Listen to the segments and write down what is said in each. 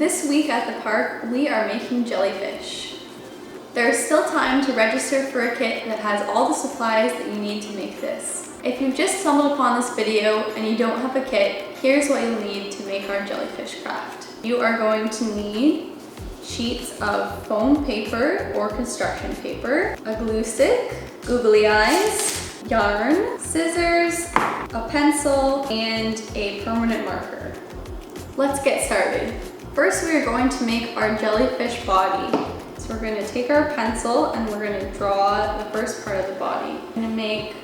This week at the park, we are making jellyfish. There is still time to register for a kit that has all the supplies that you need to make this. If you've just stumbled upon this video and you don't have a kit, here's what you'll need to make our jellyfish craft. You are going to need sheets of foam paper or construction paper, a glue stick, googly eyes, yarn, scissors, a pencil, and a permanent marker. Let's get started. First, we are going to make our jellyfish body. So we're going to take our pencil and we're going to draw the first part of the body. We're going to make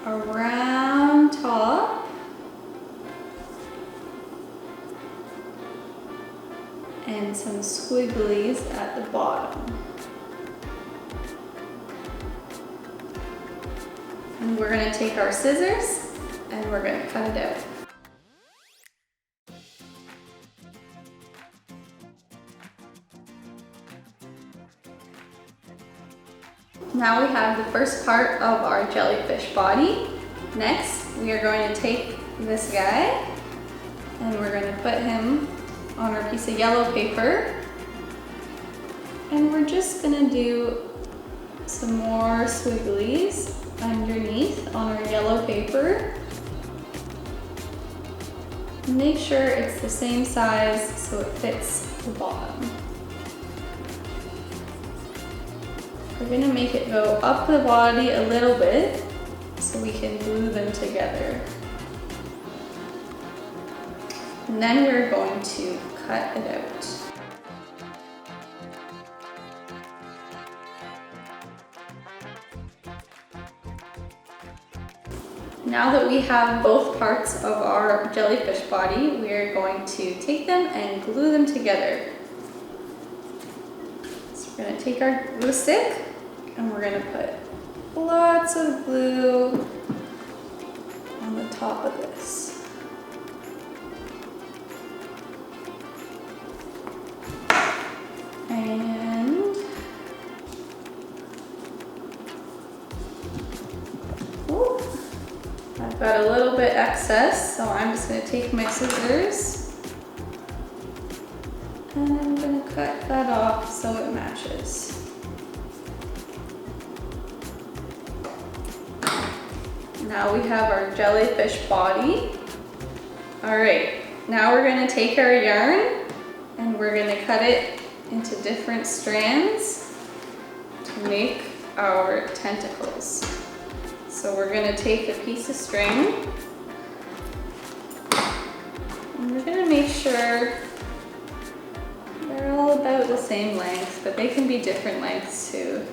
a round top and some squigglies at the bottom. And we're going to take our scissors and we're going to cut it out. Now we have the first part of our jellyfish body. Next, we are going to take this guy and we're going to put him on our piece of yellow paper. And we're just going to do some more swigglies underneath on our yellow paper. Make sure it's the same size so it fits the bottom. We're going to make it go up the body a little bit so we can glue them together. And then we're going to cut it out. Now that we have both parts of our jellyfish body, we are going to take them and glue them together. So we're going to take our glue stick and we're going to put lots of glue on the top of this. And I've got a little bit excess, so I'm just going to take my scissors and I'm going to cut that off so it matches. Now we have our jellyfish body. All right, now we're going to take our yarn and we're going to cut it into different strands to make our tentacles. So we're going to take a piece of string and we're going to make sure they're all about the same length, but they can be different lengths too.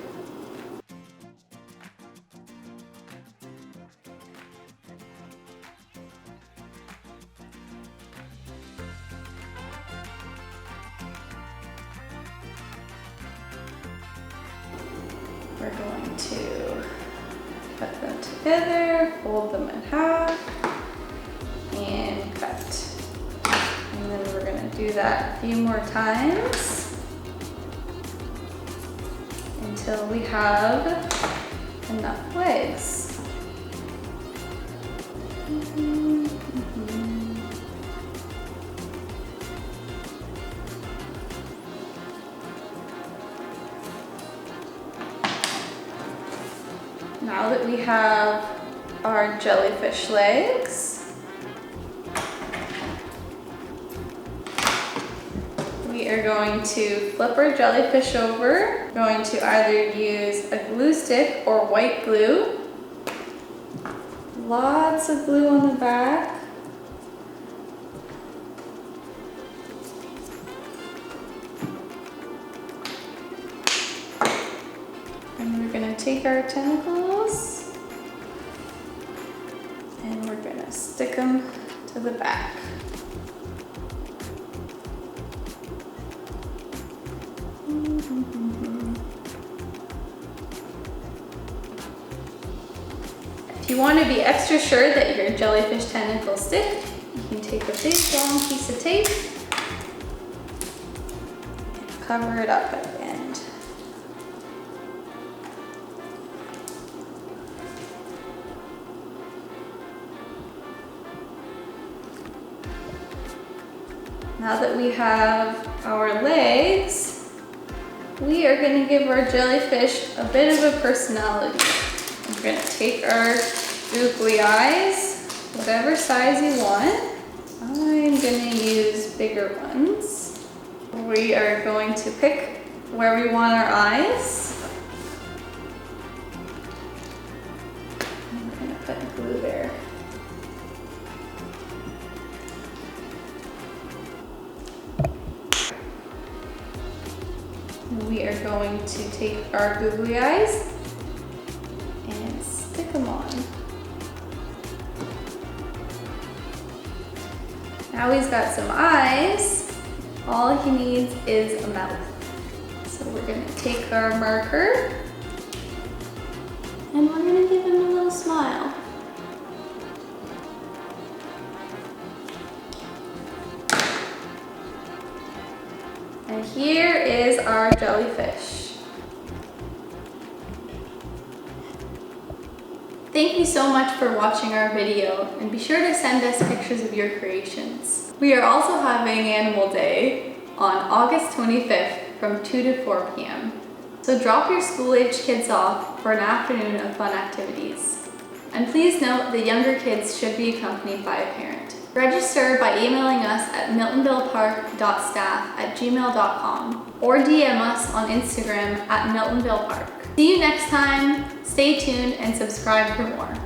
We're going to put them together, fold them in half, and cut. And then we're going to do that a few more times until we have enough legs. Now that we have our jellyfish legs, we are going to flip our jellyfish over. We're going to either use a glue stick or white glue. Lots of glue on the back. And we're going to take our tentacles and we're going to stick them to the back. If you want to be extra sure that your jellyfish tentacles stick, you can take a big long piece of tape and cover it up at the end. Now that we have our legs, we are going to give our jellyfish a bit of a personality. We're going to take our googly eyes, whatever size you want. I'm going to use bigger ones. We are going to pick where we want our eyes. And we're going to put glue there. We are going to take our googly eyes and stick them on. Now he's got some eyes. All he needs is a mouth. So we're gonna take our marker and we're gonna give him a little smile. And here is our jellyfish. Thank you so much for watching our video, and be sure to send us pictures of your creations. We are also having Animal Day on August 25th from 2 to 4 p.m. So drop your school-aged kids off for an afternoon of fun activities. And please note the younger kids should be accompanied by a parent. Register by emailing us at miltonvalepark.staff@gmail.com or DM us on Instagram at miltonvalepark. See you next time. Stay tuned and subscribe for more.